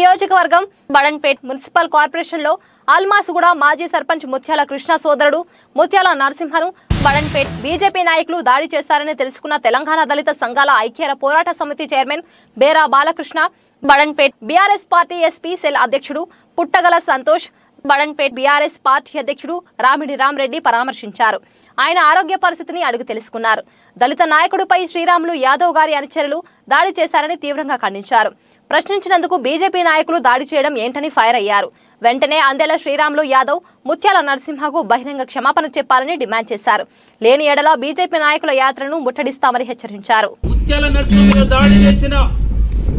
నియోజకవర్గం Badangpet municipal corporation లో అల్మాసుగూడ మాజీ సర్పంచ్ ముత్యాల కృష్ణ సోదరుడు ముత్యాల నరసింహను బడంగ్పేట్ బీజేపీ నాయకులు దాడి చేశారని తెలుసుకున్న తెలంగాణ దళిత సంఘాల ఐక్య పోరాట సమితి chairman Bera Balakrishna Badangpet BRS party SP cell అధ్యక్షుడు పుట్టగల సంతోష్ బడంగ్పేట్ బీఆర్ఎస్ పార్టీ అధ్యక్షుడు రామిడి రామరెడ్డి పరామర్శించారు. ఆయన ఆరోగ్య పరిస్థితిని అడుగు తెలుసుకున్నారు. దళిత నాయకుడిపై శ్రీరాములు యాదవ్ గారి అనుచరులు దాడి చేశారని తీవ్రంగా ఖండించారు. ప్రశ్నించినందుకు బీజేపీ నాయకులు దాడి చేయడం ఏంటని ఫైర్ అయ్యారు. వెంటనే అందేల శ్రీరాములు యాదవ్ ముత్యాల నరసింహకు బహిరంగ క్షమాపణ చెప్పాలని డిమాండ్ చేశారు. లేని ఎడల బీజేపీ నాయకుల యాత్రను ముట్టడిస్తామని హెచ్చరించారు.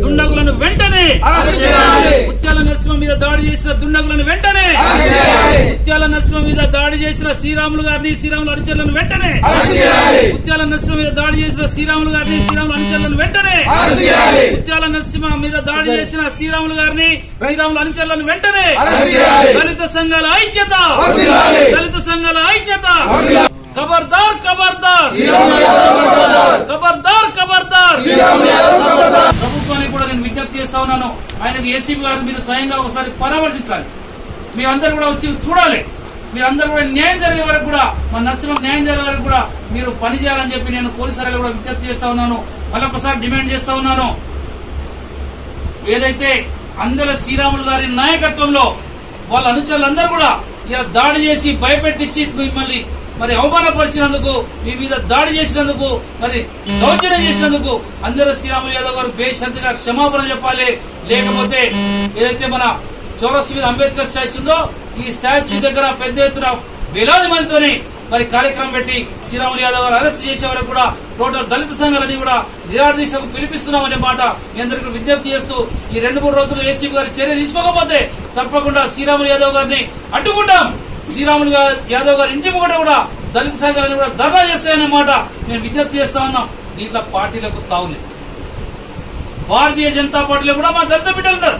దుండగులను వెంటనే ముత్యాల నరసింహ మీద దాడి చేసిన దుండగులను వెంటనే ముత్యాల నరసింహ మీద దాడి చేసిన శ్రీరాములు గారిని శ్రీరాములు అనుచరులను వెంటనే ముత్యాల నరసింహ మీద దాడి చేసిన శ్రీరాములు గారిని శ్రీరాములు అనుచరులను వెంటనే ముత్యాల నరసింహ మీద దాడి చేసిన శ్రీరాములు గారిని శ్రీరాములు అనుచరులను వెంటనే దళిత సంఘాల ఐక్యత దళిత సంఘాల ఐక్యత ఖబర్దార్ ఖబర్దార్ ఖబర్దార్ ఖబర్దార్ ప్రభుత్వానికి కూడా నేను విజ్ఞప్తి చేస్తా ఉన్నాను. ఆయనకు ఏసీబీ గారు మీరు స్వయంగా ఒకసారి పరామర్శించాలి. మీరందరూ కూడా వచ్చి చూడాలి. మీరందరూ కూడా న్యాయం జరిగే వరకు కూడా మన నరసింహ న్యాయం జరిగే వరకు కూడా మీరు పనిచేయాలని చెప్పి నేను పోలీసులు కూడా విజ్ఞప్తి చేస్తా ఉన్నాను. మళ్ళొకసారి డిమాండ్ చేస్తా ఉన్నాను. ఏదైతే అందరూ శ్రీరాములు గారి నాయకత్వంలో వాళ్ళ అనుచరులందరూ కూడా ఇలా దాడి చేసి భయపెట్టించి మిమ్మల్ని మరి అవమానపరిచినందుకు మీ మీద దాడి చేసినందుకు మరి దౌర్జన్యం చేసినందుకు అందరూ శ్రీరాములు యాదవ్ గారు బేషరతుగా క్షమాపణ చెప్పాలి. లేకపోతే ఏదైతే మన చౌరస్తా మీద అంబేద్కర్ స్టాచ్యూ ఉందో ఈ స్టాచ్యూ దగ్గర పెద్ద ఎత్తున వేలాది మందితోని మరి కార్యక్రమం పెట్టి శ్రీరాములు యాదవ్ గారు అరెస్ట్ చేసే వరకు కూడా టోటల్ దళిత సంఘాలని కూడా నిరాదీశకు పిలిపిస్తున్నామనే మాట మీ అందరికీ విజ్ఞప్తి చేస్తూ ఈ 2-3 రోజులు ఏసీబీ గారి చర్య తీసుకోకపోతే తప్పకుండా శ్రీరాములు యాదవ్ గారిని అడ్డుకుంటాం. శ్రీరాములు యాదవ్ గారి ఇంటి ముంగట కూడా దళిత సంఘాలను కూడా దగా చేస్తాయనే మాట నేను విజ్ఞప్తి చేస్తా ఉన్నాం. దీంట్లో పార్టీలకు తావులేదు. భారతీయ జనతా పార్టీలో కూడా మా దళిత బిడ్డలు ఉన్నారు.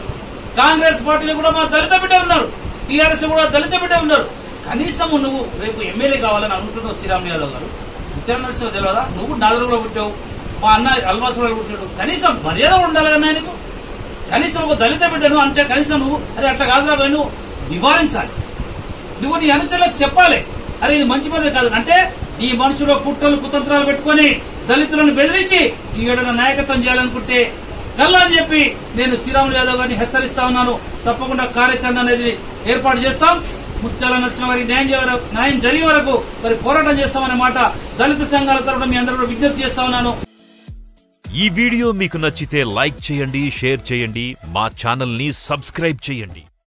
కాంగ్రెస్ పార్టీలో కూడా మా దళిత బిడ్డలు ఉన్నారు. టీఆర్ఎస్ కూడా దళిత బిడ్డలు ఉన్నారు. కనీసం నువ్వు రేపు ఎమ్మెల్యే కావాలని అనుకుంటున్నావు. శ్రీరాములు యాదవ్ గారు ముత్యాల నరసింహ తెలియదా? నువ్వు నాలుగులో పుట్టావు, మా అన్న అల్మాసులో పుట్టాడు. కనీసం మర్యాద ఉండాలి కదా నీకు. కనీసం ఒక దళిత బిడ్డను అంటే కనీసం నువ్వు అరే అట్లా కాదురా నువ్వు నివారించాలి. నువ్వు నీ అనుచరులకు చెప్పాలి, అరే ఇది మంచి పద్ధతి కాదు అంటే ఈ మనుషులు కుట్రలు కుతంత్రాలు పెట్టుకుని దళితులను బెదిరించి ఈ ఏడన నాయకత్వం చేయాలనుకుంటే కల్లా అని చెప్పి నేను శ్రీరాములు యాదవ్ గారిని హెచ్చరిస్తా ఉన్నాను. తప్పకుండా కార్యాచరణ అనేది ఏర్పాటు చేస్తాం. ముత్యాల నరసింహ గారికి న్యాయం జరిగే వరకు మరి పోరాటం చేస్తామనే మాట దళిత సంఘాల తరఫున మీ అందరూ విజ్ఞప్తి చేస్తా ఉన్నాను. ఈ వీడియో మీకు నచ్చితే లైక్ చేయండి, షేర్ చేయండి, మా ఛానల్ ని సబ్స్క్రైబ్ చేయండి.